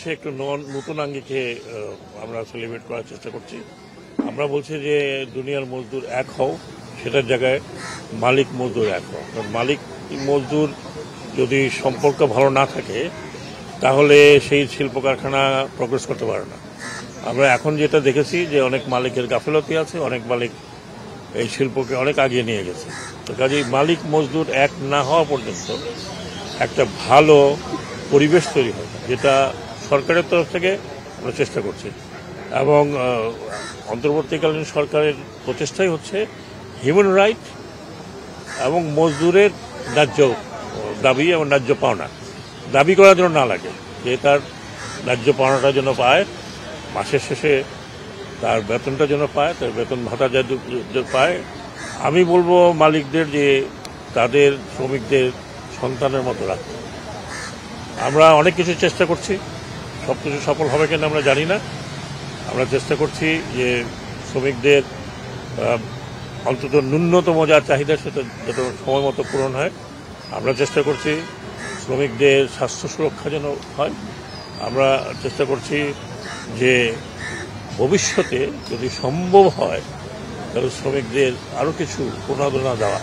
বাংলাদেশে একটু নতুন আঙ্গিকে আমরা সেলিব্রেট করার চেষ্টা করছি। আমরা বলছি যে দুনিয়ার মজদুর এক হও, সেটার জায়গায় মালিক মজদুর এক হও। কারণ মালিক মজদুর যদি সম্পর্ক ভালো না থাকে তাহলে সেই শিল্প কারখানা প্রগ্রেস করতে পারে না। আমরা এখন যেটা দেখেছি যে অনেক মালিকের গাফিলতি আছে, অনেক মালিক এই শিল্পকে অনেক আগিয়ে নিয়ে গেছে। তো কাজেই মালিক মজদুর এক না হওয়া পর্যন্ত একটা ভালো পরিবেশ তৈরি হয়, যেটা সরকারের তরফ থেকে আমরা চেষ্টা করছি। এবং অন্তর্বর্তীকালীন সরকারের প্রচেষ্টাই হচ্ছে হিউম্যান রাইট এবং মজদুরের ন্যায্য দাবি এবং ন্যায্য পাওনা দাবি করার জন্য না লাগে, যে তার ন্যায্য পাওনাটা যেন পায়, মাসের শেষে তার বেতনটা যেন পায়, তার বেতন ভাতা যা পায়। আমি বলবো মালিকদের যে তাদের শ্রমিকদের সন্তানের মতো রাখতে। আমরা অনেক কিছু চেষ্টা করছি, সব কিছু সফল হবে কিনা আমরা জানি না। আমরা চেষ্টা করছি যে শ্রমিকদের অন্তত ন্যূনতম যা চাহিদা সেটা যত সময় মতো পূরণ হয়। আমরা চেষ্টা করছি শ্রমিকদের স্বাস্থ্য সুরক্ষা যেন হয়। আমরা চেষ্টা করছি যে ভবিষ্যতে যদি সম্ভব হয় তাহলে শ্রমিকদের আরও কিছু প্রণোদনা দেওয়া।